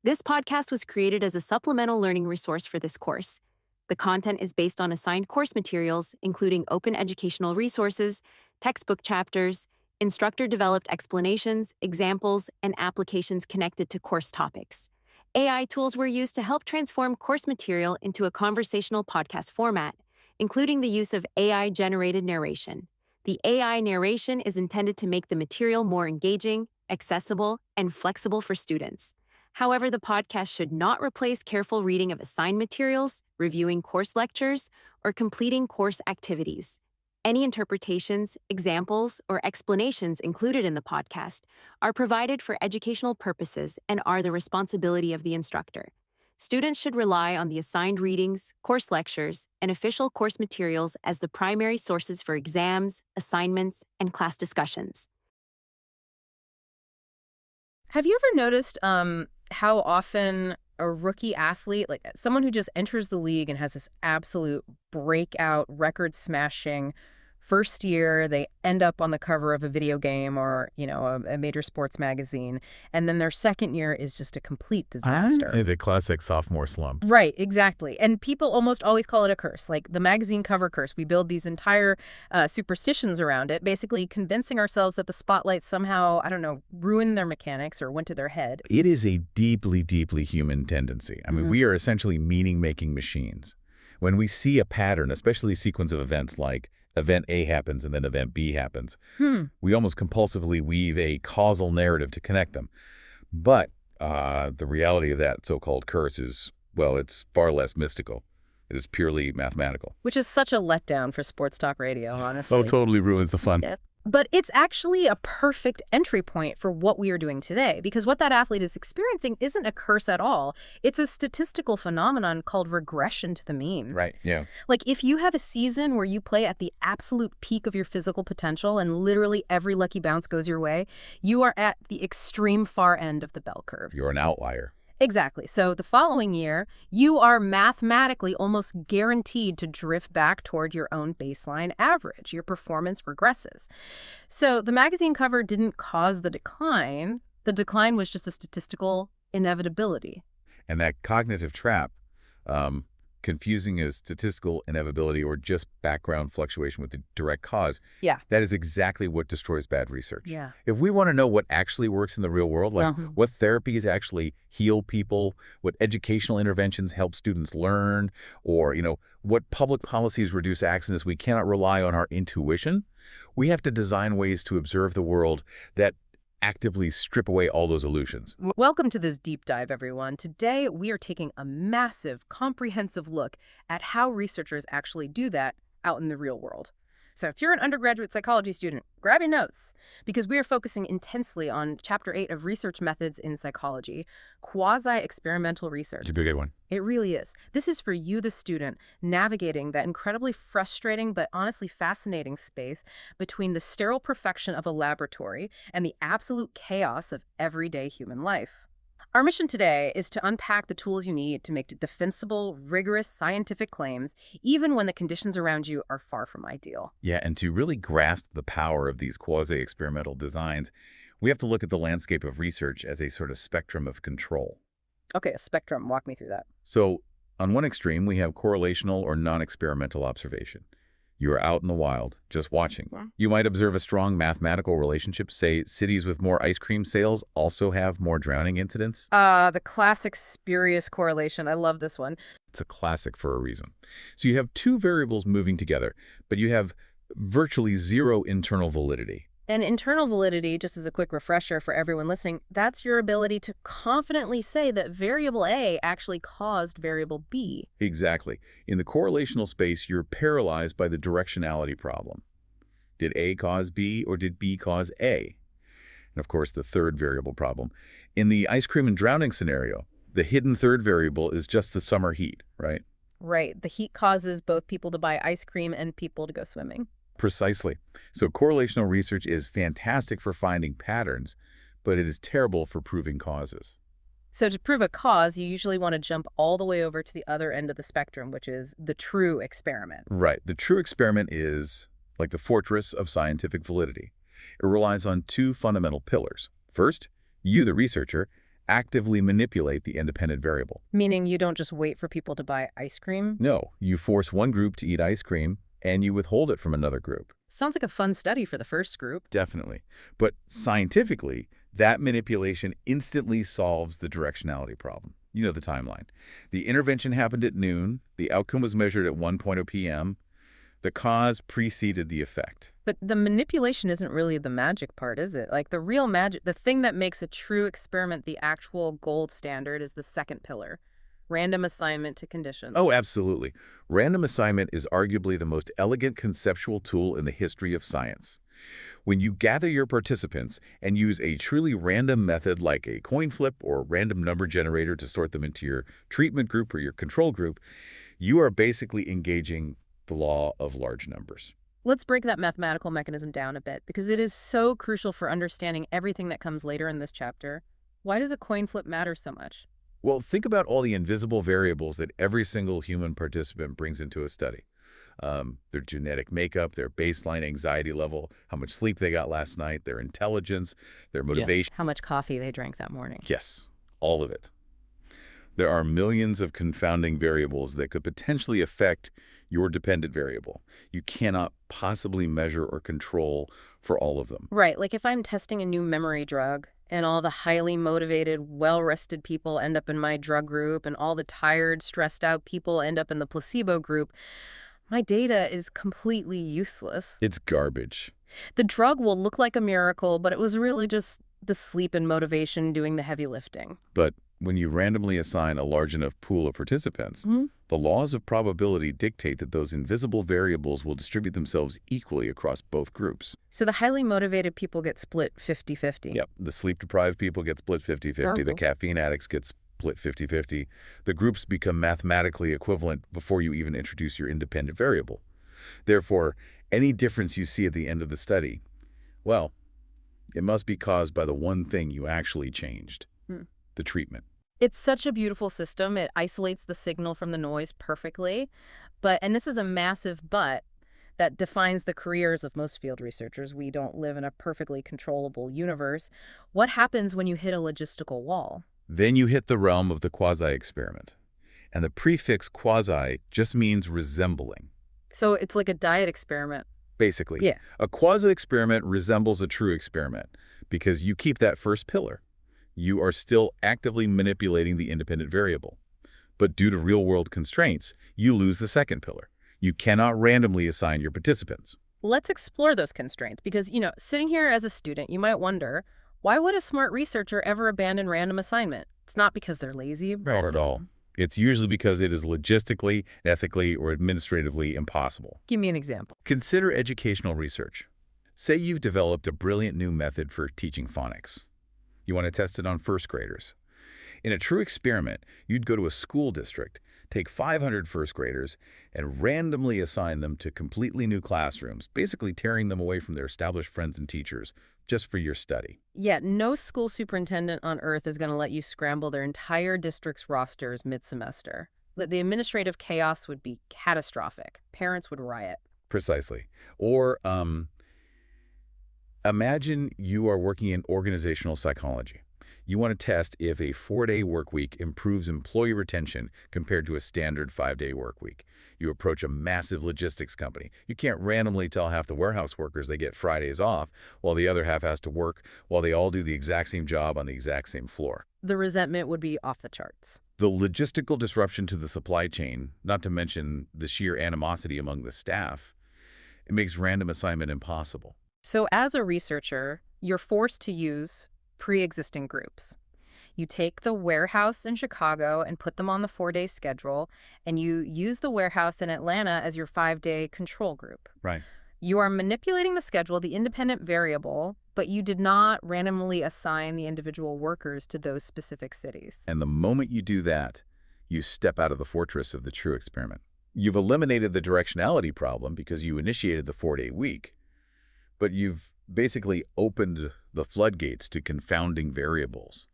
This podcast was created as a supplemental learning resource for this course. The content is based on assigned course materials, including open educational resources, textbook chapters, instructor-developed explanations, examples, and applications connected to course topics. AI tools were used to help transform course material into a conversational podcast format, including the use of AI-generated narration. The AI narration is intended to make the material more engaging, accessible, and flexible for students. However, the podcast should not replace careful reading of assigned materials, reviewing course lectures, or completing course activities. Any interpretations, examples, or explanations included in the podcast are provided for educational purposes and are the responsibility of the instructor. Students should rely on the assigned readings, course lectures, and official course materials as the primary sources for exams, assignments, and class discussions. Have you ever noticed how often a rookie athlete, like someone who just enters the league and has this absolute breakout, record-smashing first year, they end up on the cover of a video game or, a major sports magazine, and then their second year is just a complete disaster. The classic sophomore slump. Right, exactly. And people almost always call it a curse, like the magazine cover curse. We build these entire superstitions around it, basically convincing ourselves that the spotlight somehow, ruined their mechanics or went to their head. It is a deeply, deeply human tendency. I mean, we are essentially meaning-making machines. When we see a pattern, especially a sequence of events like event A happens and then event B happens, we almost compulsively weave a causal narrative to connect them. But the reality of that so-called curse is, well, it's far less mystical. It is purely mathematical. Which is such a letdown for sports talk radio, honestly. Oh, totally ruins the fun. Yeah. But it's actually a perfect entry point for what we are doing today, because what that athlete is experiencing isn't a curse at all. It's a statistical phenomenon called regression to the mean. Right, yeah. Like if you have a season where you play at the absolute peak of your physical potential and literally every lucky bounce goes your way, you are at the extreme far end of the bell curve. You're an outlier. Exactly. So the following year, you are mathematically almost guaranteed to drift back toward your own baseline average. Your performance regresses. So the magazine cover didn't cause the decline. The decline was just a statistical inevitability. And that cognitive trap, confusing as statistical inevitability or just background fluctuation with the direct cause, that is exactly what destroys bad research. Yeah. If we want to know what actually works in the real world, like what therapies actually heal people, what educational interventions help students learn, or, what public policies reduce accidents, we cannot rely on our intuition. We have to design ways to observe the world that actively strip away all those illusions. Welcome to this deep dive, everyone. Today, we are taking a massive, comprehensive look at how researchers actually do that out in the real world. So if you're an undergraduate psychology student, grab your notes, because we are focusing intensely on Chapter 8 of Research Methods in Psychology, quasi-experimental research. It's a good one. It really is. This is for you, the student, navigating that incredibly frustrating but honestly fascinating space between the sterile perfection of a laboratory and the absolute chaos of everyday human life. Our mission today is to unpack the tools you need to make defensible, rigorous scientific claims, even when the conditions around you are far from ideal. Yeah, and to really grasp the power of these quasi-experimental designs, we have to look at the landscape of research as a sort of spectrum of control. Okay, a spectrum. Walk me through that. So, on one extreme, we have correlational or non-experimental observation. You are out in the wild, just watching. Yeah. You might observe a strong mathematical relationship. Say, cities with more ice cream sales also have more drowning incidents. The classic spurious correlation. I love this one. It's a classic for a reason. So you have two variables moving together, but you have virtually zero internal validity. And internal validity, just as a quick refresher for everyone listening, that's your ability to confidently say that variable A actually caused variable B. Exactly. In the correlational space, you're paralyzed by the directionality problem. Did A cause B or did B cause A? And of course, the third variable problem. In the ice cream and drowning scenario, the hidden third variable is just the summer heat, right? Right. The heat causes both people to buy ice cream and people to go swimming. Precisely. So correlational research is fantastic for finding patterns, but it is terrible for proving causes. So to prove a cause, you usually want to jump all the way over to the other end of the spectrum, which is the true experiment. Right. The true experiment is like the fortress of scientific validity. It relies on two fundamental pillars. First, you, the researcher, actively manipulate the independent variable. Meaning you don't just wait for people to buy ice cream? No, you force one group to eat ice cream, and you withhold it from another group. Sounds like a fun study for the first group. Definitely. But scientifically, that manipulation instantly solves the directionality problem. You know the timeline. The intervention happened at noon. The outcome was measured at 1:00 p.m. The cause preceded the effect. But the manipulation isn't really the magic part, is it? Like the real magic, the thing that makes a true experiment the actual gold standard is the second pillar, random assignment to conditions. Oh, absolutely. Random assignment is arguably the most elegant conceptual tool in the history of science. When you gather your participants and use a truly random method like a coin flip or random number generator to sort them into your treatment group or your control group, you are basically engaging the law of large numbers. Let's break that mathematical mechanism down a bit because it is so crucial for understanding everything that comes later in this chapter. Why does a coin flip matter so much? Well, think about all the invisible variables that every single human participant brings into a study. Their genetic makeup, their baseline anxiety level, how much sleep they got last night, their intelligence, their motivation. How much coffee they drank that morning. Yes, all of it. There are millions of confounding variables that could potentially affect your dependent variable. You cannot possibly measure or control for all of them. Right, like if I'm testing a new memory drug and all the highly motivated, well-rested people end up in my drug group and all the tired, stressed out people end up in the placebo group, my data is completely useless. It's garbage. The drug will look like a miracle, but it was really just the sleep and motivation doing the heavy lifting. But when you randomly assign a large enough pool of participants, the laws of probability dictate that those invisible variables will distribute themselves equally across both groups. So the highly motivated people get split 50-50. Yep. The sleep-deprived people get split 50-50. The caffeine addicts get split 50-50. The groups become mathematically equivalent before you even introduce your independent variable. Therefore, any difference you see at the end of the study, well, it must be caused by the one thing you actually changed, the treatment. It's such a beautiful system. It isolates the signal from the noise perfectly. And this is a massive but that defines the careers of most field researchers. We don't live in a perfectly controllable universe. What happens when you hit a logistical wall? Then you hit the realm of the quasi-experiment. And the prefix quasi just means resembling. So it's like a diet experiment. Basically. Yeah. A quasi-experiment resembles a true experiment because you keep that first pillar. You are still actively manipulating the independent variable. But due to real-world constraints, you lose the second pillar. You cannot randomly assign your participants. Let's explore those constraints because, sitting here as a student, you might wonder, why would a smart researcher ever abandon random assignment? It's not because they're lazy. Not at all. It's usually because it is logistically, ethically, or administratively impossible. Give me an example. Consider educational research. Say you've developed a brilliant new method for teaching phonics. You want to test it on first graders. In a true experiment, you'd go to a school district, take 500 first graders, and randomly assign them to completely new classrooms, basically tearing them away from their established friends and teachers just for your study. Yet no school superintendent on earth is going to let you scramble their entire district's rosters mid-semester. The administrative chaos would be catastrophic. Parents would riot. Precisely. Or imagine you are working in organizational psychology. You want to test if a 4-day work week improves employee retention compared to a standard 5-day work week. You approach a massive logistics company. You can't randomly tell half the warehouse workers they get Fridays off while the other half has to work while they all do the exact same job on the exact same floor. The resentment would be off the charts. The logistical disruption to the supply chain, not to mention the sheer animosity among the staff, it makes random assignment impossible. So as a researcher, you're forced to use pre-existing groups. You take the warehouse in Chicago and put them on the 4-day schedule, and you use the warehouse in Atlanta as your 5-day control group. Right. You are manipulating the schedule, the independent variable, but you did not randomly assign the individual workers to those specific cities. And the moment you do that, you step out of the fortress of the true experiment. You've eliminated the directionality problem because you initiated the 4-day week, but you've basically opened the floodgates to confounding variables.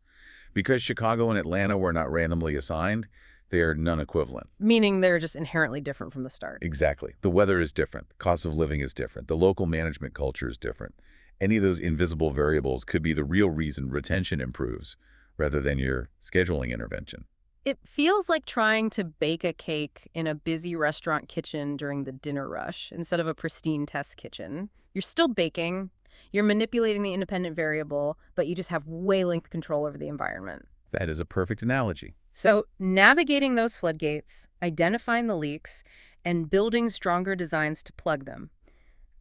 Because Chicago and Atlanta were not randomly assigned, they are non-equivalent. Meaning they're just inherently different from the start. Exactly. The weather is different. The cost of living is different. The local management culture is different. Any of those invisible variables could be the real reason retention improves rather than your scheduling intervention. It feels like trying to bake a cake in a busy restaurant kitchen during the dinner rush instead of a pristine test kitchen. You're still baking, you're manipulating the independent variable, but you just have wavelength control over the environment. That is a perfect analogy. So navigating those floodgates, identifying the leaks, and building stronger designs to plug them.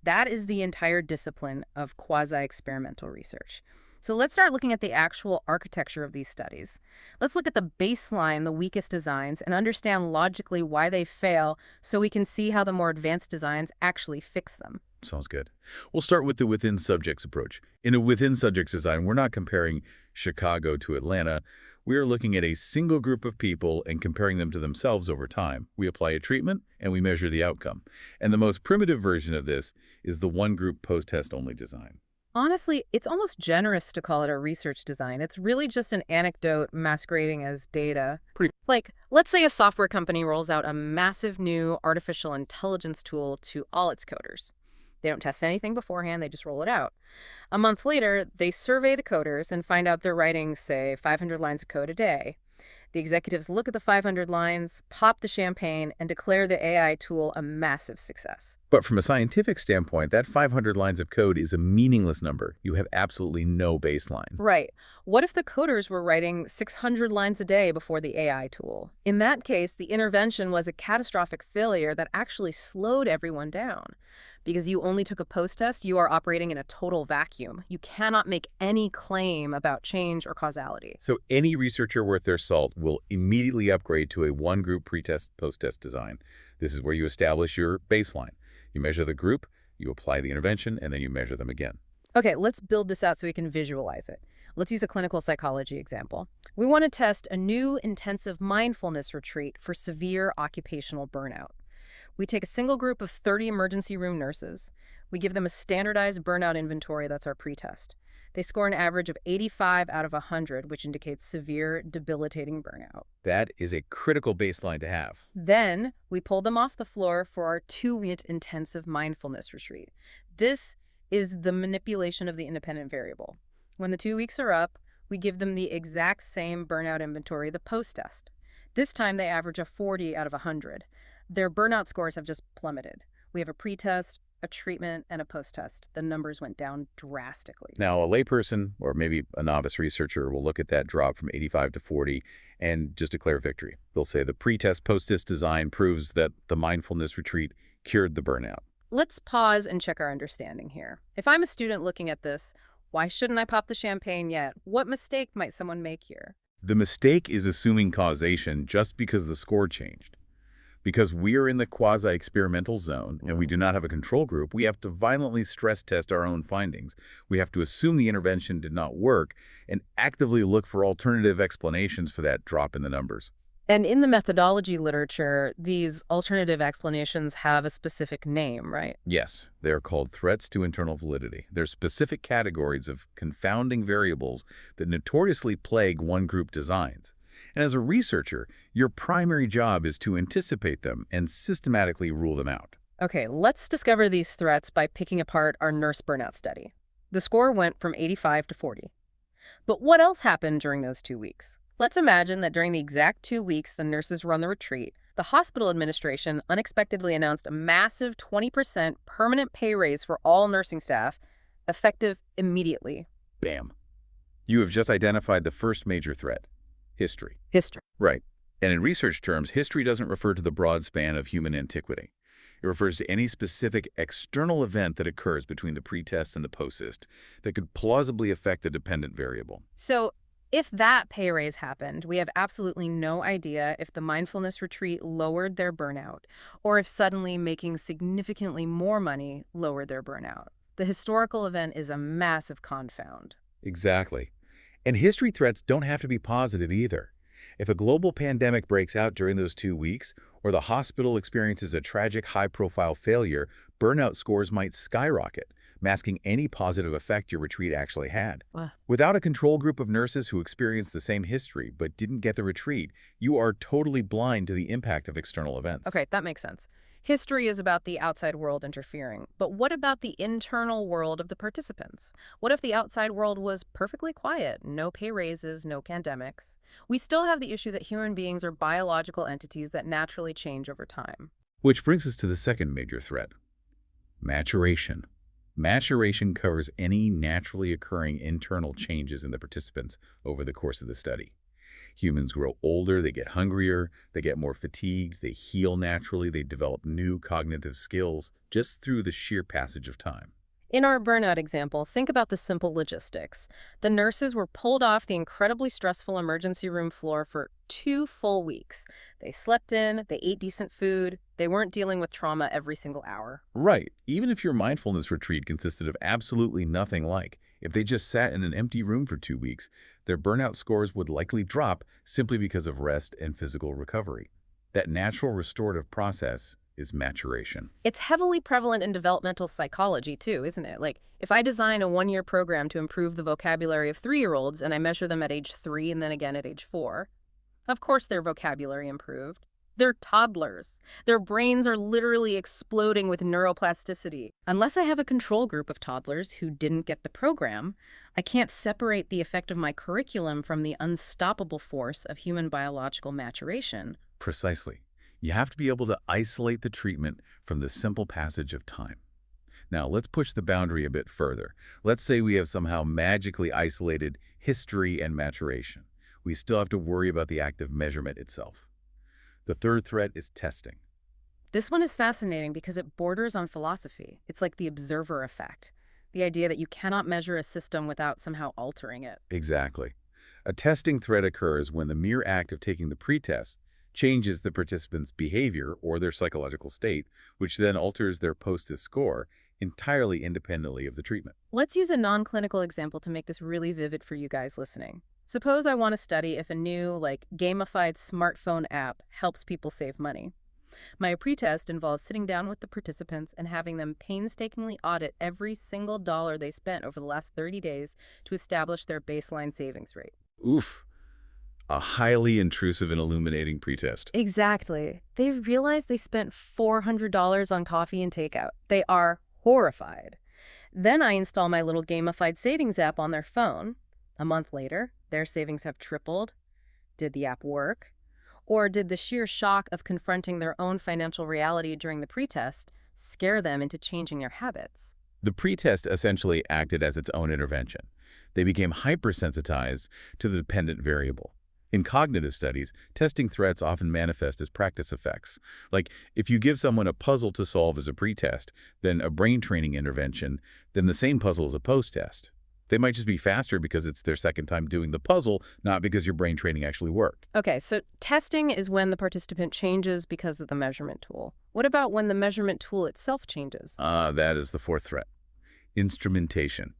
That is the entire discipline of quasi-experimental research. So let's start looking at the actual architecture of these studies. Let's look at the baseline, the weakest designs, and understand logically why they fail so we can see how the more advanced designs actually fix them. Sounds good. We'll start with the within subjects approach. In a within subjects design, we're not comparing Chicago to Atlanta. We are looking at a single group of people and comparing them to themselves over time. We apply a treatment and we measure the outcome. And the most primitive version of this is the one group post-test only design. Honestly, it's almost generous to call it a research design. It's really just an anecdote masquerading as data. Like, let's say a software company rolls out a massive new artificial intelligence tool to all its coders. They don't test anything beforehand, they just roll it out. A month later, they survey the coders and find out they're writing, say, 500 lines of code a day. The executives look at the 500 lines, pop the champagne, and declare the AI tool a massive success. But from a scientific standpoint, that 500 lines of code is a meaningless number. You have absolutely no baseline. Right. What if the coders were writing 600 lines a day before the AI tool? In that case, the intervention was a catastrophic failure that actually slowed everyone down. Because you only took a post-test, you are operating in a total vacuum. You cannot make any claim about change or causality. So any researcher worth their salt will immediately upgrade to a one-group pre-test, post-test design. This is where you establish your baseline. You measure the group, you apply the intervention, and then you measure them again. Okay, let's build this out so we can visualize it. Let's use a clinical psychology example. We want to test a new intensive mindfulness retreat for severe occupational burnout. We take a single group of 30 emergency room nurses. We give them a standardized burnout inventory, that's our pretest. They score an average of 85 out of 100, which indicates severe, debilitating burnout. That is a critical baseline to have. Then we pull them off the floor for our 2-week intensive mindfulness retreat. This is the manipulation of the independent variable. When the 2 weeks are up, we give them the exact same burnout inventory, the post-test. This time they average a 40 out of 100. Their burnout scores have just plummeted. We have a pretest, a treatment, and a post-test. The numbers went down drastically. Now, a layperson or maybe a novice researcher will look at that drop from 85 to 40 and just declare victory. They'll say the pretest, post-test design proves that the mindfulness retreat cured the burnout. Let's pause and check our understanding here. If I'm a student looking at this, why shouldn't I pop the champagne yet? What mistake might someone make here? The mistake is assuming causation just because the score changed. Because we are in the quasi-experimental zone and we do not have a control group, we have to violently stress test our own findings. We have to assume the intervention did not work and actively look for alternative explanations for that drop in the numbers. And in the methodology literature, these alternative explanations have a specific name, right? Yes, they are called threats to internal validity. They're specific categories of confounding variables that notoriously plague one-group designs. And as a researcher, your primary job is to anticipate them and systematically rule them out. Okay, let's discover these threats by picking apart our nurse burnout study. The score went from 85 to 40. But what else happened during those 2 weeks? Let's imagine that during the exact 2 weeks the nurses were on the retreat, the hospital administration unexpectedly announced a massive 20% permanent pay raise for all nursing staff, effective immediately. Bam. You have just identified the first major threat. History. History. Right. And in research terms, history doesn't refer to the broad span of human antiquity. It refers to any specific external event that occurs between the pretest and the post-test that could plausibly affect the dependent variable. So if that pay raise happened, we have absolutely no idea if the mindfulness retreat lowered their burnout or if suddenly making significantly more money lowered their burnout. The historical event is a massive confound. Exactly. And history threats don't have to be positive either. If a global pandemic breaks out during those 2 weeks, or the hospital experiences a tragic high-profile failure, burnout scores might skyrocket, masking any positive effect your retreat actually had. Without a control group of nurses who experienced the same history but didn't get the retreat, you are totally blind to the impact of external events. Okay, that makes sense. History is about the outside world interfering, but what about the internal world of the participants? What if the outside world was perfectly quiet, no pay raises, no pandemics? We still have the issue that human beings are biological entities that naturally change over time. Which brings us to the second major threat, maturation. Maturation covers any naturally occurring internal changes in the participants over the course of the study. Humans grow older, they get hungrier, they get more fatigued, they heal naturally, they develop new cognitive skills just through the sheer passage of time. In our burnout example, think about the simple logistics. The nurses were pulled off the incredibly stressful emergency room floor for 2 full weeks. They slept in, they ate decent food, they weren't dealing with trauma every single hour. Right. Even if your mindfulness retreat consisted of absolutely nothing like, if they just sat in an empty room for 2 weeks, their burnout scores would likely drop simply because of rest and physical recovery. That natural restorative process is maturation. It's heavily prevalent in developmental psychology too, isn't it? Like, if I design a 1-year program to improve the vocabulary of 3-year-olds and I measure them at age 3 and then again at age 4, of course their vocabulary improved. They're toddlers. Their brains are literally exploding with neuroplasticity. Unless I have a control group of toddlers who didn't get the program, I can't separate the effect of my curriculum from the unstoppable force of human biological maturation. Precisely. You have to be able to isolate the treatment from the simple passage of time. Now, let's push the boundary a bit further. Let's say we have somehow magically isolated history and maturation. We still have to worry about the act of measurement itself. The third threat is testing. This one is fascinating because it borders on philosophy. It's like the observer effect, the idea that you cannot measure a system without somehow altering it. Exactly. A testing threat occurs when the mere act of taking the pretest changes the participant's behavior or their psychological state, which then alters their post-test score entirely independently of the treatment. Let's use a non-clinical example to make this really vivid for you guys listening. Suppose I want to study if a new, gamified smartphone app helps people save money. My pretest involves sitting down with the participants and having them painstakingly audit every single dollar they spent over the last 30 days to establish their baseline savings rate. Oof. A highly intrusive and illuminating pretest. Exactly. They realize they spent $400 on coffee and takeout. They are horrified. Then I install my little gamified savings app on their phone. A month later, their savings have tripled. Did the app work? Or did the sheer shock of confronting their own financial reality during the pretest scare them into changing their habits? The pretest essentially acted as its own intervention. They became hypersensitized to the dependent variable. In cognitive studies, testing threats often manifest as practice effects. Like, if you give someone a puzzle to solve as a pretest, then a brain training intervention, then the same puzzle as a post-test. They might just be faster because it's their second time doing the puzzle, not because your brain training actually worked. Okay, so testing is when the participant changes because of the measurement tool. What about when the measurement tool itself changes? That is the fourth threat. Instrumentation.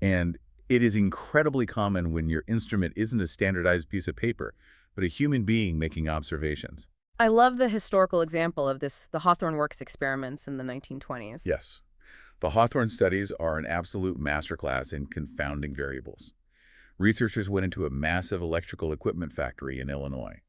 And it is incredibly common when your instrument isn't a standardized piece of paper, but a human being making observations. I love the historical example of this, the Hawthorne Works experiments in the 1920s. Yes. The Hawthorne studies are an absolute masterclass in confounding variables. Researchers went into a massive electrical equipment factory in Illinois.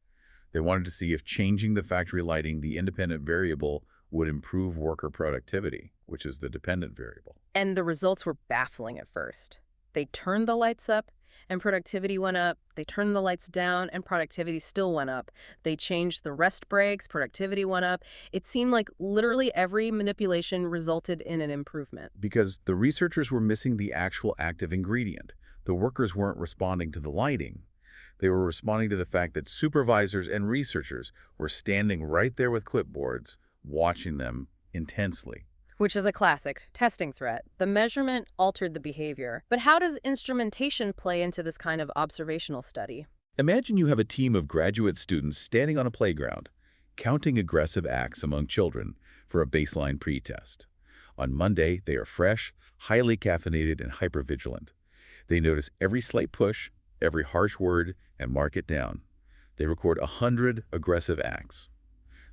They wanted to see if changing the factory lighting, the independent variable, would improve worker productivity, which is the dependent variable. And the results were baffling at first. They turned the lights up, and productivity went up. They turned the lights down, and productivity still went up. They changed the rest breaks, productivity went up. It seemed like literally every manipulation resulted in an improvement. Because the researchers were missing the actual active ingredient. The workers weren't responding to the lighting. They were responding to the fact that supervisors and researchers were standing right there with clipboards, watching them intensely. Which is a classic testing threat. The measurement altered the behavior. But how does instrumentation play into this kind of observational study? Imagine you have a team of graduate students standing on a playground, counting aggressive acts among children for a baseline pretest. On Monday, they are fresh, highly caffeinated, and hypervigilant. They notice every slight push, every harsh word, and mark it down. They record 100 aggressive acts.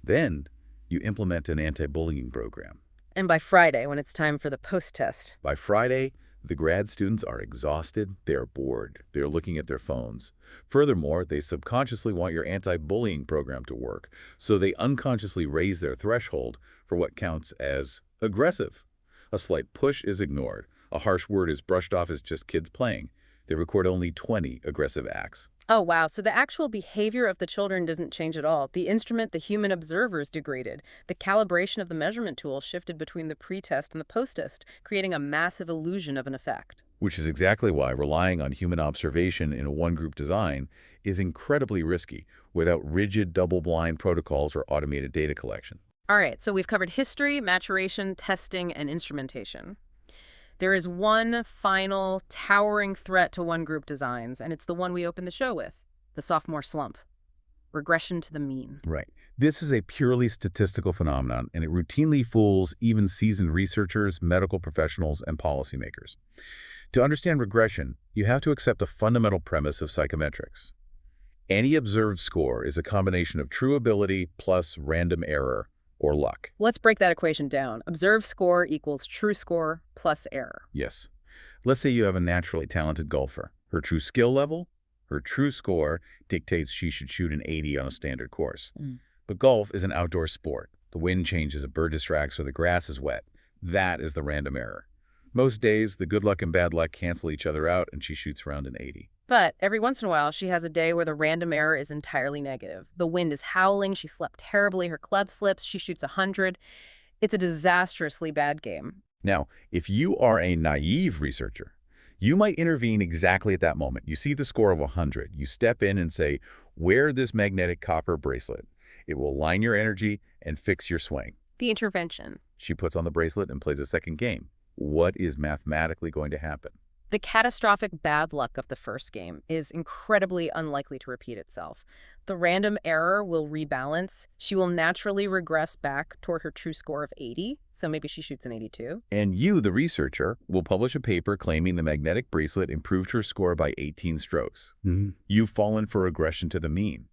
Then, you implement an anti-bullying program. And by Friday, when it's time for the post-test, By Friday, The grad students are exhausted, they're bored, they're looking at their phones. Furthermore, they subconsciously want your anti-bullying program to work, so they unconsciously raise their threshold for what counts as aggressive. A slight push is ignored. A harsh word is brushed off as just kids playing. They record only 20 aggressive acts. Oh, wow. So the actual behavior of the children doesn't change at all. The instrument, the human observer, is degraded. The calibration of the measurement tool shifted between the pre-test and the post-test, creating a massive illusion of an effect. Which is exactly why relying on human observation in a one-group design is incredibly risky without rigid double-blind protocols or automated data collection. All right, so we've covered history, maturation, testing, and instrumentation. There is one final towering threat to one-group designs, and it's the one we opened the show with, the sophomore slump. Regression to the mean. Right. This is a purely statistical phenomenon, and it routinely fools even seasoned researchers, medical professionals, and policymakers. To understand regression, you have to accept a fundamental premise of psychometrics. Any observed score is a combination of true ability plus random error, or luck. Let's break that equation down. Observed score equals true score plus error. Yes. Let's say you have a naturally talented golfer. Her true skill level, her true score dictates she should shoot an 80 on a standard course. But golf is an outdoor sport. The wind changes, a bird distracts, or the grass is wet. That is the random error. Most days, the good luck and bad luck cancel each other out, and she shoots around an 80. But every once in a while, she has a day where the random error is entirely negative. The wind is howling, she slept terribly, her club slips, she shoots 100. It's a disastrously bad game. Now, if you are a naive researcher, you might intervene exactly at that moment. You see the score of 100. You step in and say, wear this magnetic copper bracelet. It will line your energy and fix your swing. The intervention. She puts on the bracelet and plays a second game. What is mathematically going to happen? The catastrophic bad luck of the first game is incredibly unlikely to repeat itself. The random error will rebalance. She will naturally regress back toward her true score of 80, so maybe she shoots an 82. And you, the researcher, will publish a paper claiming the magnetic bracelet improved her score by 18 strokes. You've fallen for regression to the mean.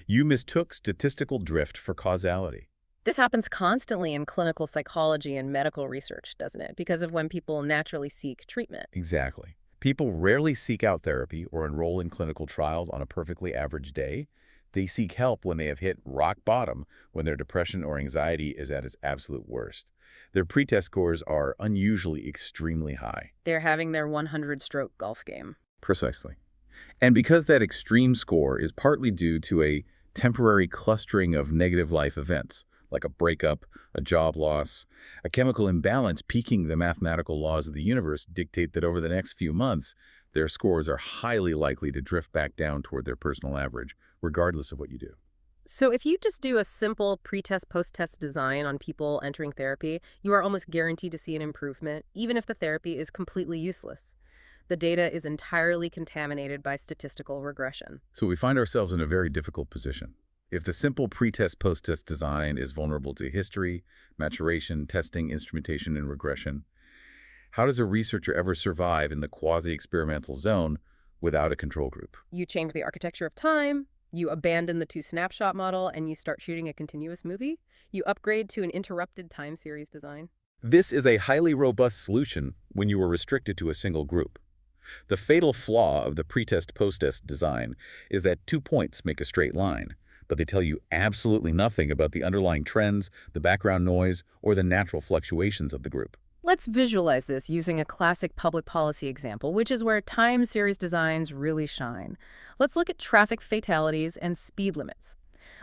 You mistook statistical drift for causality. This happens constantly in clinical psychology and medical research, doesn't it? Because of when people naturally seek treatment. Exactly. People rarely seek out therapy or enroll in clinical trials on a perfectly average day. They seek help when they have hit rock bottom, when their depression or anxiety is at its absolute worst. Their pretest scores are unusually extremely high. They're having their 100-stroke golf game. Precisely. And because that extreme score is partly due to a temporary clustering of negative life events, like a breakup, a job loss, a chemical imbalance peaking the mathematical laws of the universe dictate that over the next few months, their scores are highly likely to drift back down toward their personal average, regardless of what you do. So if you just do a simple pre-test, post-test design on people entering therapy, you are almost guaranteed to see an improvement, even if the therapy is completely useless. The data is entirely contaminated by statistical regression. So we find ourselves in a very difficult position. If the simple pre-test, post-test design is vulnerable to history, maturation, testing, instrumentation, and regression, how does a researcher ever survive in the quasi-experimental zone without a control group? You change the architecture of time, you abandon the two-snapshot model, and you start shooting a continuous movie. You upgrade to an interrupted time series design. This is a highly robust solution when you are restricted to a single group. The fatal flaw of the pre-test, post-test design is that 2 points make a straight line, but they tell you absolutely nothing about the underlying trends, the background noise, or the natural fluctuations of the group. Let's visualize this using a classic public policy example, which is where time series designs really shine. Let's look at traffic fatalities and speed limits.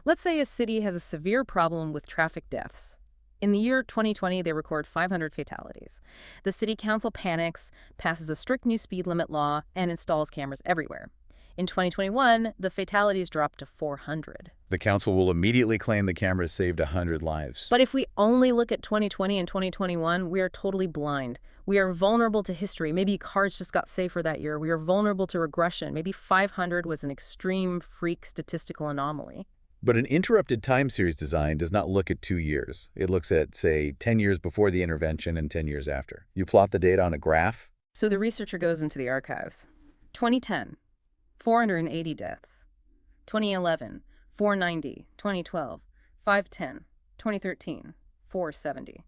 Let's say a city has a severe problem with traffic deaths. In the year 2020, they record 500 fatalities. The city council panics, passes a strict new speed limit law, and installs cameras everywhere. In 2021, the fatalities dropped to 400. The council will immediately claim the cameras saved 100 lives. But if we only look at 2020 and 2021, we are totally blind. We are vulnerable to history. Maybe cars just got safer that year. We are vulnerable to regression. Maybe 500 was an extreme freak statistical anomaly. But an interrupted time series design does not look at 2 years. It looks at, say, 10 years before the intervention and 10 years after. You plot the data on a graph. So the researcher goes into the archives. 2010. 480 deaths. 2011, 490. 2012, 510. 2013, 470.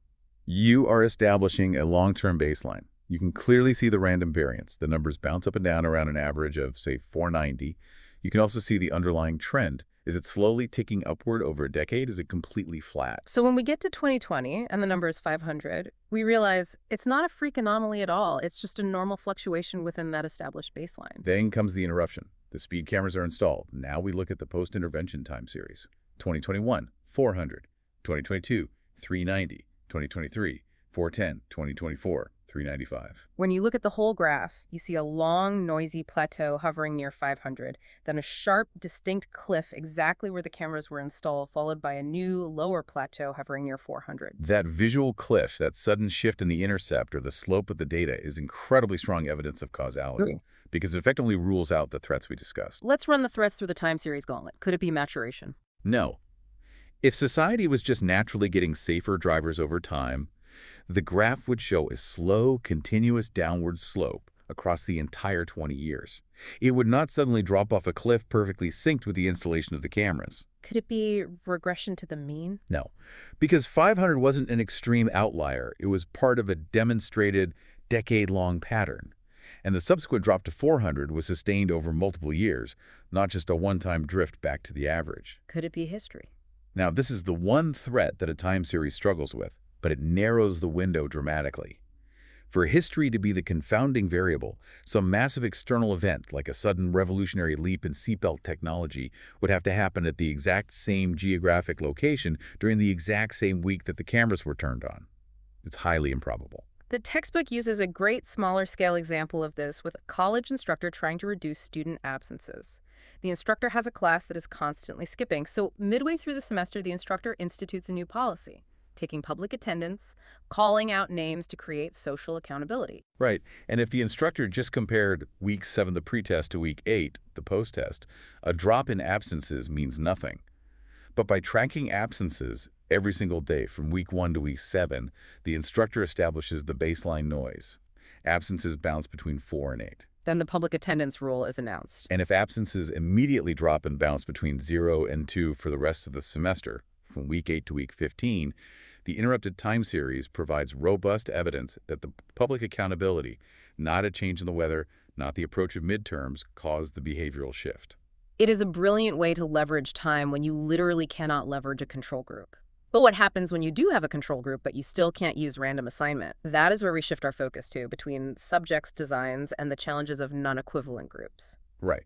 You are establishing a long-term baseline. You can clearly see the random variance. The numbers bounce up and down around an average of, say, 490. You can also see the underlying trend. Is it slowly ticking upward over a decade? Is it completely flat? So when we get to 2020 and the number is 500, we realize it's not a freak anomaly at all. It's just a normal fluctuation within that established baseline. Then comes the interruption. The speed cameras are installed. Now we look at the post-intervention time series. 2021, 400. 2022, 390. 2023, 410. 2024, 395. When you look at the whole graph, you see a long, noisy plateau hovering near 500, then a sharp, distinct cliff exactly where the cameras were installed, followed by a new, lower plateau hovering near 400. That visual cliff, that sudden shift in the intercept or the slope of the data is incredibly strong evidence of causality because it effectively rules out the threats we discussed. Let's run the threats through the time series gauntlet. Could it be maturation? No. If society was just naturally getting safer drivers over time, the graph would show a slow, continuous downward slope across the entire 20 years. It would not suddenly drop off a cliff perfectly synced with the installation of the cameras. Could it be regression to the mean? No, because 500 wasn't an extreme outlier. It was part of a demonstrated decade-long pattern. And the subsequent drop to 400 was sustained over multiple years, not just a one-time drift back to the average. Could it be history? Now, this is the one threat that a time series struggles with, but it narrows the window dramatically. For history to be the confounding variable, some massive external event like a sudden revolutionary leap in seatbelt technology would have to happen at the exact same geographic location during the exact same week that the cameras were turned on. It's highly improbable. The textbook uses a great smaller scale example of this with a college instructor trying to reduce student absences. The instructor has a class that is constantly skipping, so midway through the semester, the instructor institutes a new policy, taking public attendance, calling out names to create social accountability. Right, and if the instructor just compared week 7, the pretest, to week 8, the post-test, a drop in absences means nothing. But by tracking absences every single day from week 1 to week 7, the instructor establishes the baseline noise. Absences bounce between 4 and 8. Then the public attendance rule is announced. And if absences immediately drop and bounce between 0 and 2 for the rest of the semester, from week 8 to week 15, the interrupted time series provides robust evidence that the public accountability, not a change in the weather, not the approach of midterms, caused the behavioral shift. It is a brilliant way to leverage time when you literally cannot leverage a control group. But what happens when you do have a control group, but you still can't use random assignment? That is where we shift our focus to, between subjects' designs and the challenges of non-equivalent groups. Right.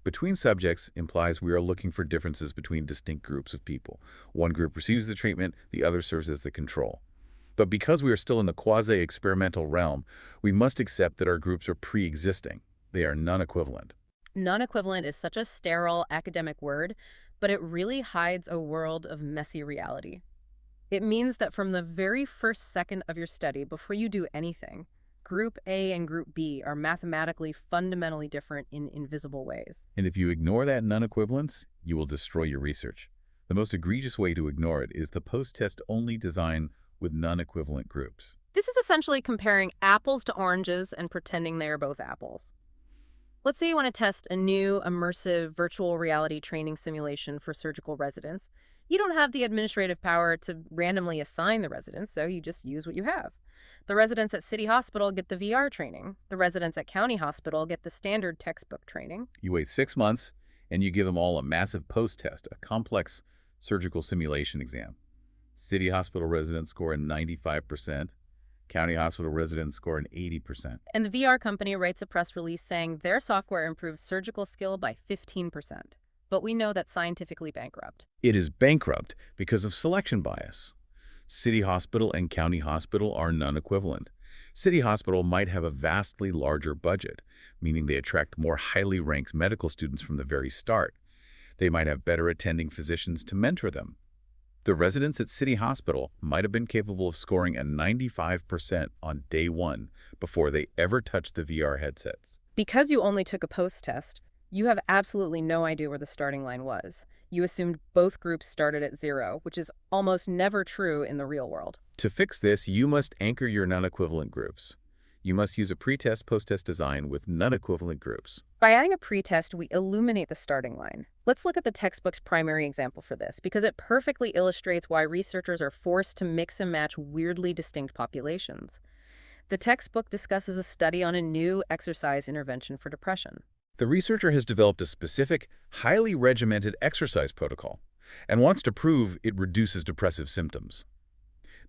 Between subjects implies we are looking for differences between distinct groups of people. One group receives the treatment, the other serves as the control. But because we are still in the quasi-experimental realm, we must accept that our groups are pre-existing. They are non-equivalent. Non-equivalent is such a sterile academic word, but it really hides a world of messy reality. It means that from the very first second of your study, before you do anything, Group A and Group B are mathematically fundamentally different in invisible ways. And if you ignore that non-equivalence, you will destroy your research. The most egregious way to ignore it is the post-test only design with non-equivalent groups. This is essentially comparing apples to oranges and pretending they are both apples. Let's say you want to test a new immersive virtual reality training simulation for surgical residents. You don't have the administrative power to randomly assign the residents, so you just use what you have. The residents at City Hospital get the VR training. The residents at County Hospital get the standard textbook training. You wait 6 months, and you give them all a massive post-test, a complex surgical simulation exam. City Hospital residents score a 95%. County Hospital residents score an 80%. And the VR company writes a press release saying their software improves surgical skill by 15%. But we know that's scientifically bankrupt. It is bankrupt because of selection bias. City Hospital and County Hospital are non-equivalent. City Hospital might have a vastly larger budget, meaning they attract more highly ranked medical students from the very start. They might have better attending physicians to mentor them. The residents at City Hospital might have been capable of scoring a 95% on day 1 before they ever touched the VR headsets. Because you only took a post-test, you have absolutely no idea where the starting line was. You assumed both groups started at 0, which is almost never true in the real world. To fix this, you must anchor your non-equivalent groups. You must use a pre-test, post-test design with non-equivalent groups. By adding a pretest, we illuminate the starting line. Let's look at the textbook's primary example for this, because it perfectly illustrates why researchers are forced to mix and match weirdly distinct populations. The textbook discusses a study on a new exercise intervention for depression. The researcher has developed a specific, highly regimented exercise protocol and wants to prove it reduces depressive symptoms.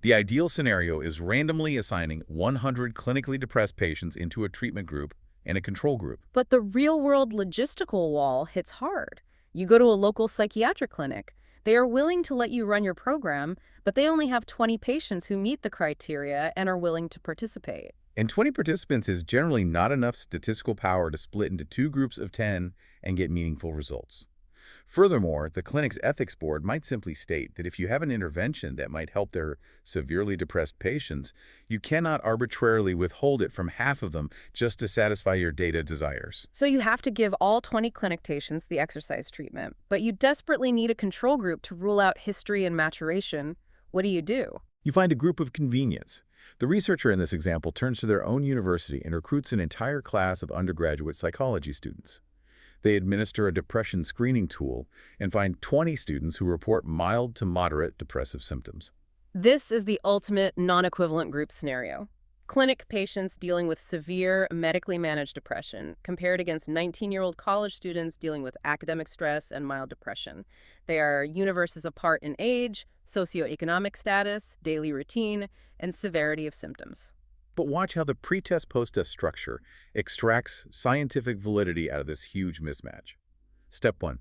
The ideal scenario is randomly assigning 100 clinically depressed patients into a treatment group and a control group. But the real-world logistical wall hits hard. You go to a local psychiatric clinic. They are willing to let you run your program, but they only have 20 patients who meet the criteria and are willing to participate. And 20 participants is generally not enough statistical power to split into 2 groups of 10 and get meaningful results. Furthermore, the clinic's ethics board might simply state that if you have an intervention that might help their severely depressed patients, you cannot arbitrarily withhold it from half of them just to satisfy your data desires. So you have to give all 20 clinic patients the exercise treatment, but you desperately need a control group to rule out history and maturation. What do? You find a group of convenience. The researcher in this example turns to their own university and recruits an entire class of undergraduate psychology students. They administer a depression screening tool and find 20 students who report mild to moderate depressive symptoms. This is the ultimate non-equivalent group scenario. Clinic patients dealing with severe, medically managed depression compared against 19-year-old college students dealing with academic stress and mild depression. They are universes apart in age, socioeconomic status, daily routine, and severity of symptoms. But watch how the pretest post-test structure extracts scientific validity out of this huge mismatch. Step 1.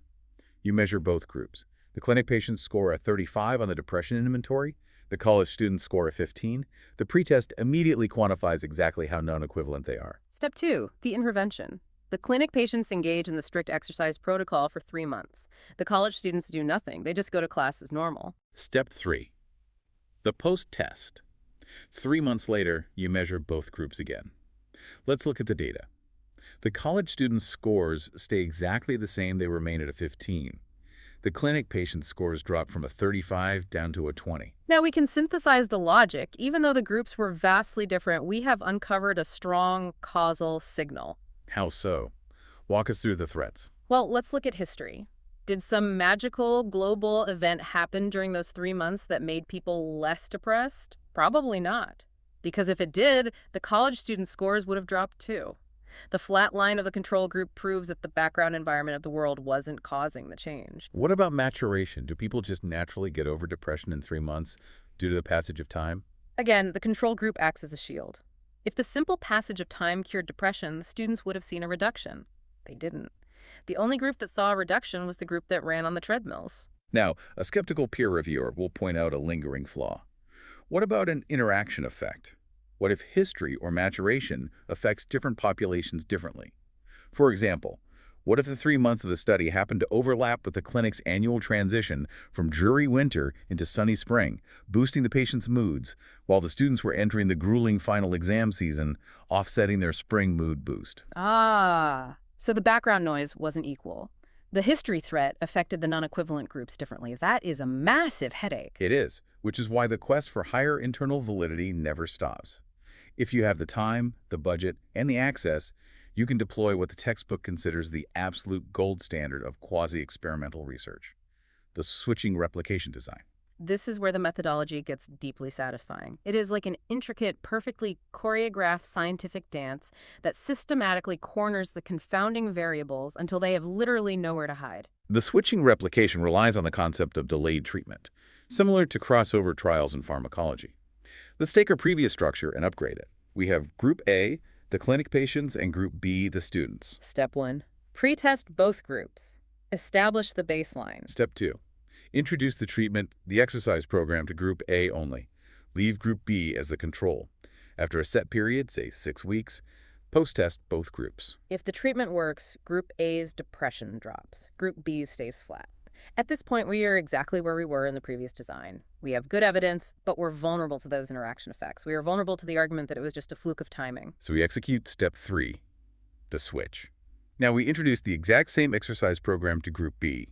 You measure both groups. The clinic patients score a 35 on the depression inventory. The college students score a 15. The pretest immediately quantifies exactly how non-equivalent they are. Step 2. The intervention. The clinic patients engage in the strict exercise protocol for 3 months. The college students do nothing. They just go to class as normal. Step 3. The post-test. 3 months later, you measure both groups again. Let's look at the data. The college students' scores stay exactly the same. They remain at a 15. The clinic patients' scores drop from a 35 down to a 20. Now we can synthesize the logic. Even though the groups were vastly different, we have uncovered a strong causal signal. How so? Walk us through the threads. Well, let's look at history. Did some magical global event happen during those 3 months that made people less depressed? Probably not. Because if it did, the college student scores would have dropped too. The flat line of the control group proves that the background environment of the world wasn't causing the change. What about maturation? Do people just naturally get over depression in 3 months due to the passage of time? Again, the control group acts as a shield. If the simple passage of time cured depression, the students would have seen a reduction. They didn't. The only group that saw a reduction was the group that ran on the treadmills. Now, a skeptical peer reviewer will point out a lingering flaw. What about an interaction effect? What if history or maturation affects different populations differently? For example, what if the 3 months of the study happened to overlap with the clinic's annual transition from dreary winter into sunny spring, boosting the patient's moods, while the students were entering the grueling final exam season, offsetting their spring mood boost? So the background noise wasn't equal. The history threat affected the non-equivalent groups differently. That is a massive headache. It is, which is why the quest for higher internal validity never stops. If you have the time, the budget, and the access, you can deploy what the textbook considers the absolute gold standard of quasi-experimental research, the switching replication design. This is where the methodology gets deeply satisfying. It is like an intricate, perfectly choreographed scientific dance that systematically corners the confounding variables until they have literally nowhere to hide. The switching replication relies on the concept of delayed treatment, similar to crossover trials in pharmacology. Let's take our previous structure and upgrade it. We have Group A, the clinic patients, and Group B, the students. Step 1. Pretest both groups. Establish the baseline. Step 2. Introduce the treatment, the exercise program to Group A only. Leave Group B as the control. After a set period, say 6 weeks, post-test both groups. If the treatment works, Group A's depression drops. Group B's stays flat. At this point, we are exactly where we were in the previous design. We have good evidence, but we're vulnerable to those interaction effects. We are vulnerable to the argument that it was just a fluke of timing. So we execute Step 3, the switch. Now we introduce the exact same exercise program to Group B.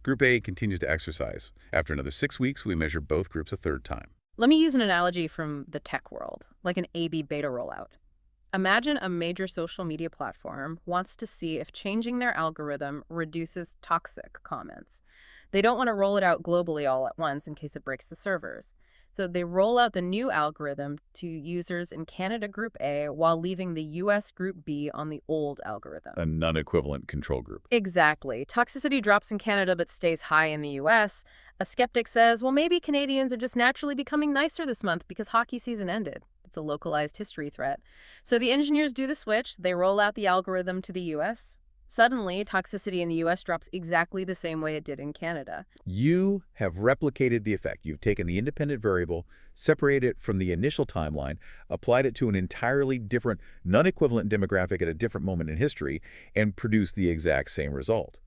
Group A continues to exercise. After another 6 weeks, we measure both groups a third time. Let me use an analogy from the tech world, like an A/B beta rollout. Imagine a major social media platform wants to see if changing their algorithm reduces toxic comments. They don't want to roll it out globally all at once in case it breaks the servers. So they roll out the new algorithm to users in Canada Group A while leaving the US Group B on the old algorithm. A non-equivalent control group. Exactly. Toxicity drops in Canada but stays high in the US. A skeptic says, well, maybe Canadians are just naturally becoming nicer this month because hockey season ended. It's a localized history threat. So the engineers do the switch. They roll out the algorithm to the US. Suddenly, toxicity in the US drops exactly the same way it did in Canada. You have replicated the effect. You've taken the independent variable, separated it from the initial timeline, applied it to an entirely different, non-equivalent demographic at a different moment in history, and produced the exact same result.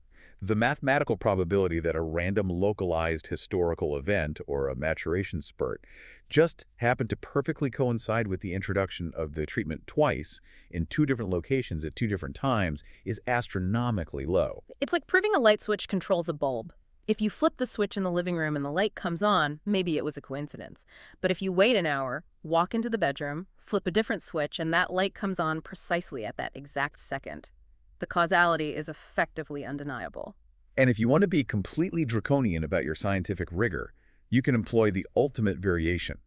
The mathematical probability that a random localized historical event, or a maturation spurt, just happened to perfectly coincide with the introduction of the treatment twice in two different locations at two different times is astronomically low. It's like proving a light switch controls a bulb. If you flip the switch in the living room and the light comes on, maybe it was a coincidence. But if you wait an hour, walk into the bedroom, flip a different switch, and that light comes on precisely at that exact second. The causality is effectively undeniable. And if you want to be completely draconian about your scientific rigor, you can employ the ultimate variation,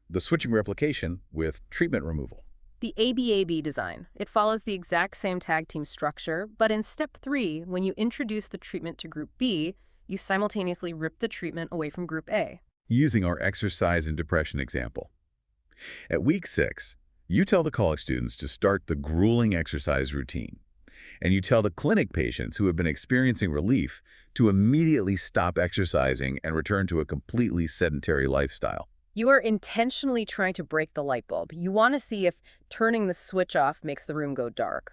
the switching replication with treatment removal. The ABAB design. It follows the exact same tag team structure, but in step 3, when you introduce the treatment to group B, you simultaneously rip the treatment away from group A. Using our exercise and depression example. At week 6, you tell the college students to start the grueling exercise routine. And you tell the clinic patients who have been experiencing relief to immediately stop exercising and return to a completely sedentary lifestyle. You are intentionally trying to break the light bulb. You want to see if turning the switch off makes the room go dark.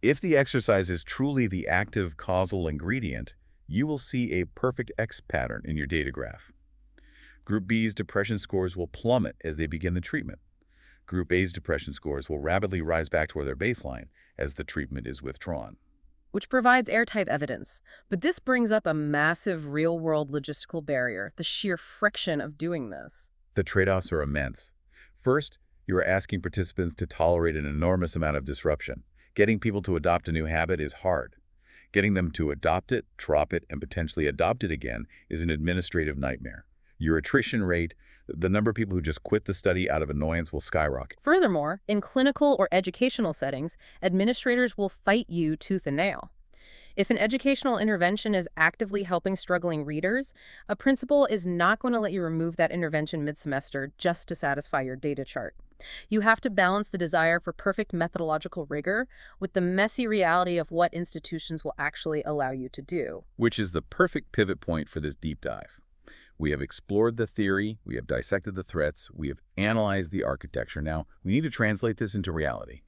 If the exercise is truly the active causal ingredient, you will see a perfect X pattern in your data graph. Group B's depression scores will plummet as they begin the treatment. Group A's depression scores will rapidly rise back toward their baseline as the treatment is withdrawn. Which provides airtight evidence. But this brings up a massive real-world logistical barrier, the sheer friction of doing this. The trade-offs are immense. First, you are asking participants to tolerate an enormous amount of disruption. Getting people to adopt a new habit is hard. Getting them to adopt it, drop it, and potentially adopt it again is an administrative nightmare. Your attrition rate, the number of people who just quit the study out of annoyance, will skyrocket. Furthermore, in clinical or educational settings, administrators will fight you tooth and nail. If an educational intervention is actively helping struggling readers, a principal is not going to let you remove that intervention mid-semester just to satisfy your data chart. You have to balance the desire for perfect methodological rigor with the messy reality of what institutions will actually allow you to do. Which is the perfect pivot point for this deep dive. We have explored the theory, we have dissected the threats, we have analyzed the architecture. Now, we need to translate this into reality.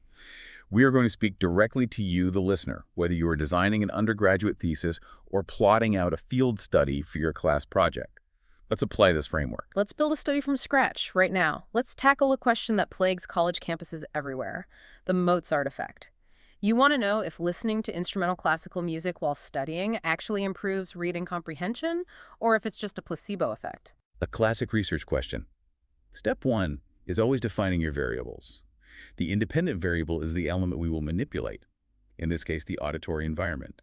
We are going to speak directly to you, the listener, whether you are designing an undergraduate thesis or plotting out a field study for your class project. Let's apply this framework. Let's build a study from scratch right now. Let's tackle a question that plagues college campuses everywhere, the Mozart effect. You want to know if listening to instrumental classical music while studying actually improves reading comprehension, or if it's just a placebo effect. A classic research question. Step 1 is always defining your variables. The independent variable is the element we will manipulate, in this case, the auditory environment.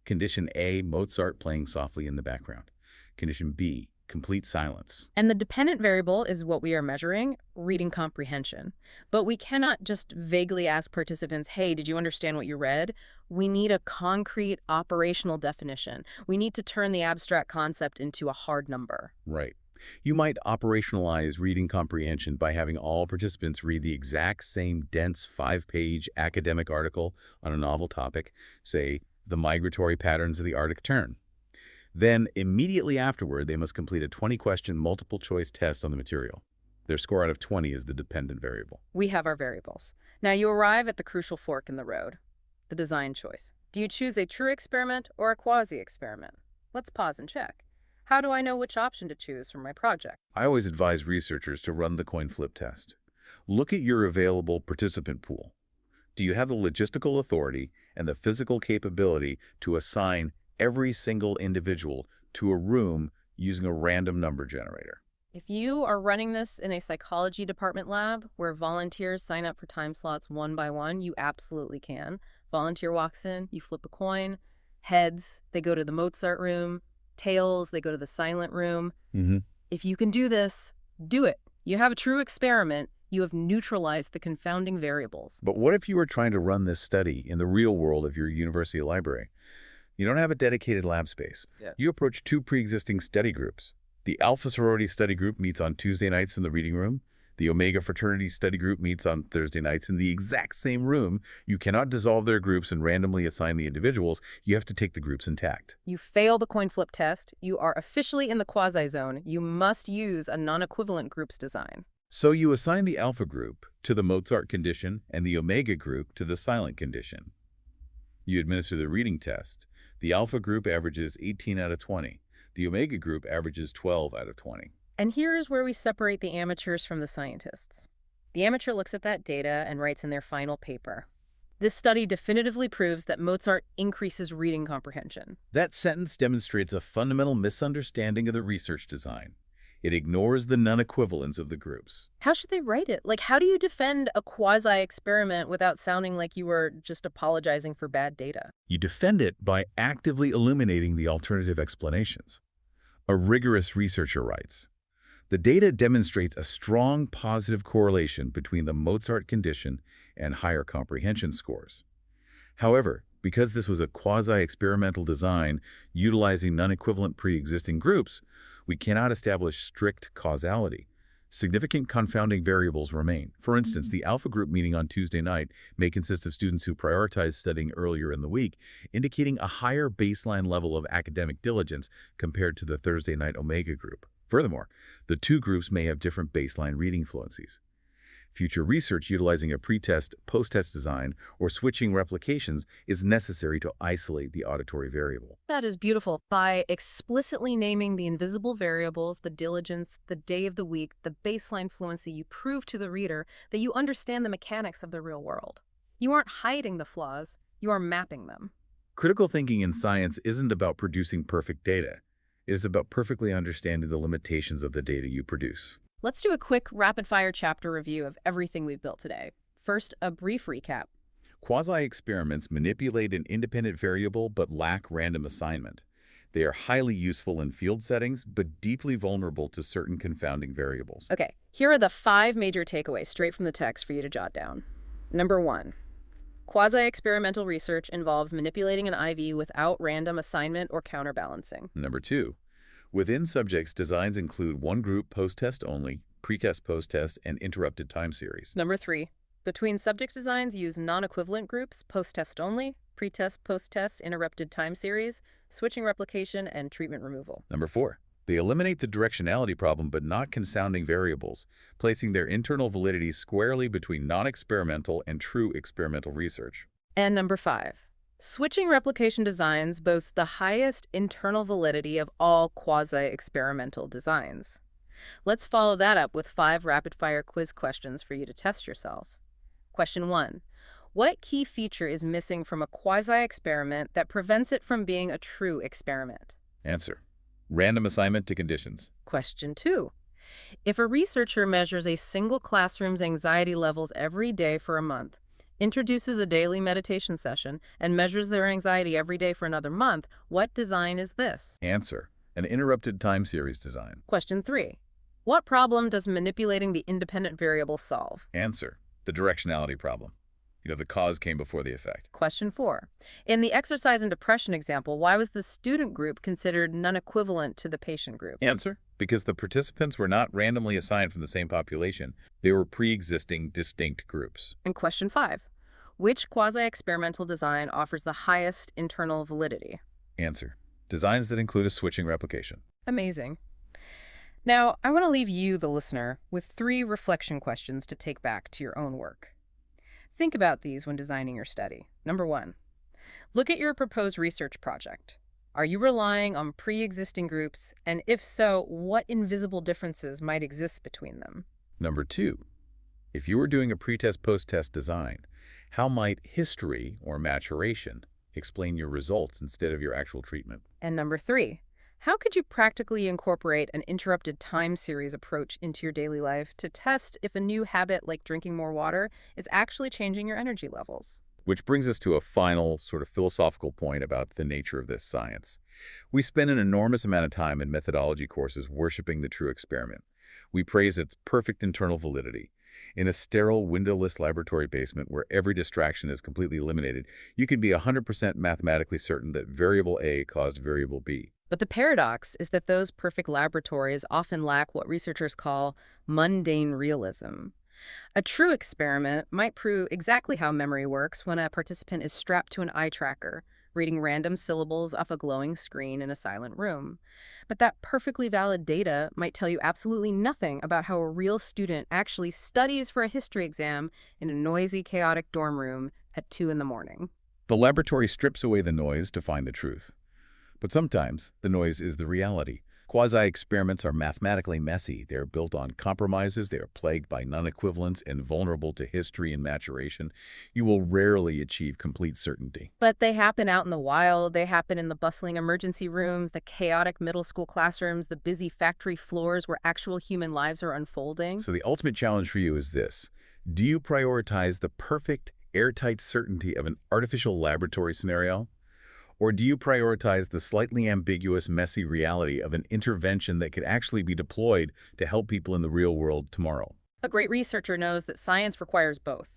Condition A, Mozart playing softly in the background. Condition B, complete silence. And the dependent variable is what we are measuring, reading comprehension. But we cannot just vaguely ask participants, hey, did you understand what you read? We need a concrete operational definition. We need to turn the abstract concept into a hard number. Right. You might operationalize reading comprehension by having all participants read the exact same dense 5-page academic article on a novel topic, say, the migratory patterns of the Arctic tern. Then, immediately afterward, they must complete a 20-question multiple-choice test on the material. Their score out of 20 is the dependent variable. We have our variables. Now you arrive at the crucial fork in the road, the design choice. Do you choose a true experiment or a quasi-experiment? Let's pause and check. How do I know which option to choose for my project? I always advise researchers to run the coin flip test. Look at your available participant pool. Do you have the logistical authority and the physical capability to assign every single individual to a room using a random number generator? If you are running this in a psychology department lab where volunteers sign up for time slots one by one, you absolutely can. Volunteer walks in, you flip a coin. Heads, they go to the Mozart room. Tails, they go to the silent room. If you can do this, Do it. You have a true experiment. You have neutralized the confounding variables. But what if you were trying to run this study in the real world of your university library? You don't have a dedicated lab space. Yeah. You approach two pre-existing study groups. The Alpha Sorority Study Group meets on Tuesday nights in the reading room. The Omega Fraternity Study Group meets on Thursday nights in the exact same room. You cannot dissolve their groups and randomly assign the individuals. You have to take the groups intact. You fail the coin flip test. You are officially in the quasi-zone. You must use a non-equivalent groups design. So you assign the Alpha group to the Mozart condition and the Omega group to the silent condition. You administer the reading test. The Alpha group averages 18 out of 20. The Omega group averages 12 out of 20. And here is where we separate the amateurs from the scientists. The amateur looks at that data and writes in their final paper. This study definitively proves that Mozart increases reading comprehension. That sentence demonstrates a fundamental misunderstanding of the research design. It ignores the non-equivalence of the groups. How should they write it? Like, how do you defend a quasi-experiment without sounding like you were just apologizing for bad data? You defend it by actively illuminating the alternative explanations. A rigorous researcher writes, "The data demonstrates a strong positive correlation between the Mozart condition and higher comprehension scores. However, because this was a quasi-experimental design utilizing non-equivalent pre-existing groups, we cannot establish strict causality. Significant confounding variables remain. For instance, the Alpha group meeting on Tuesday night may consist of students who prioritize studying earlier in the week, indicating a higher baseline level of academic diligence compared to the Thursday night Omega group. Furthermore, the two groups may have different baseline reading fluencies. Future research utilizing a pretest, post-test design, or switching replications is necessary to isolate the auditory variable." That is beautiful. By explicitly naming the invisible variables, the diligence, the day of the week, the baseline fluency, you prove to the reader that you understand the mechanics of the real world. You aren't hiding the flaws, you are mapping them. Critical thinking in science isn't about producing perfect data. It is about perfectly understanding the limitations of the data you produce. Let's do a quick rapid-fire chapter review of everything we've built today. First, a brief recap. Quasi-experiments manipulate an independent variable but lack random assignment. They are highly useful in field settings, but deeply vulnerable to certain confounding variables. Okay, here are the 5 major takeaways straight from the text for you to jot down. Number 1. Quasi-experimental research involves manipulating an IV without random assignment or counterbalancing. Number 2. Within subjects, designs include one group post-test only, pretest post-test, and interrupted time series. Number 3. Between subject designs, use non-equivalent groups, post-test only, pretest post-test, interrupted time series, switching replication, and treatment removal. Number 4. They eliminate the directionality problem but not confounding variables, placing their internal validity squarely between non-experimental and true experimental research. And number 5. Switching replication designs boast the highest internal validity of all quasi-experimental designs. Let's follow that up with 5 rapid-fire quiz questions for you to test yourself. Question 1. What key feature is missing from a quasi-experiment that prevents it from being a true experiment? Answer: random assignment to conditions. Question 2. If a researcher measures a single classroom's anxiety levels every day for a month, introduces a daily meditation session, and measures their anxiety every day for another month, what design is this? Answer: an interrupted time series design. Question 3. What problem does manipulating the independent variable solve? Answer: the directionality problem. The cause came before the effect. Question 4. In the exercise and depression example, why was the student group considered non-equivalent to the patient group? Answer: because the participants were not randomly assigned from the same population. They were pre-existing distinct groups. And question 5. Which quasi-experimental design offers the highest internal validity? Answer: designs that include a switching replication. Amazing. Now, I want to leave you, the listener, with 3 reflection questions to take back to your own work. Think about these when designing your study. Number 1, look at your proposed research project. Are you relying on pre-existing groups? And if so, what invisible differences might exist between them? Number 2, if you were doing a pretest post-test design, how might history or maturation explain your results instead of your actual treatment? And number 3, how could you practically incorporate an interrupted time series approach into your daily life to test if a new habit like drinking more water is actually changing your energy levels? Which brings us to a final sort of philosophical point about the nature of this science. We spend an enormous amount of time in methodology courses worshiping the true experiment. We praise its perfect internal validity. In a sterile, windowless laboratory basement where every distraction is completely eliminated, you can be 100% mathematically certain that variable A caused variable B. But the paradox is that those perfect laboratories often lack what researchers call mundane realism. A true experiment might prove exactly how memory works when a participant is strapped to an eye tracker, reading random syllables off a glowing screen in a silent room. But that perfectly valid data might tell you absolutely nothing about how a real student actually studies for a history exam in a noisy, chaotic dorm room at 2 in the morning. The laboratory strips away the noise to find the truth. But sometimes the noise is the reality. Quasi-experiments are mathematically messy. They are built on compromises, they are plagued by non-equivalence and vulnerable to history and maturation. You will rarely achieve complete certainty. But they happen out in the wild. They happen in the bustling emergency rooms, the chaotic middle school classrooms, the busy factory floors where actual human lives are unfolding. So the ultimate challenge for you is this. Do you prioritize the perfect, airtight certainty of an artificial laboratory scenario? Or do you prioritize the slightly ambiguous, messy reality of an intervention that could actually be deployed to help people in the real world tomorrow? A great researcher knows that science requires both.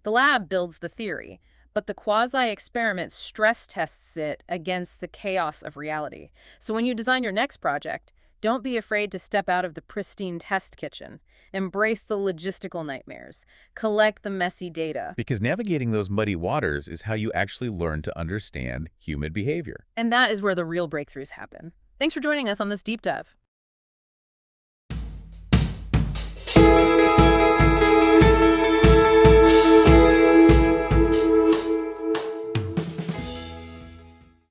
The lab builds the theory, but the quasi-experiment stress tests it against the chaos of reality. So when you design your next project, don't be afraid to step out of the pristine test kitchen. Embrace the logistical nightmares. Collect the messy data. Because navigating those muddy waters is how you actually learn to understand human behavior. And that is where the real breakthroughs happen. Thanks for joining us on this deep dive.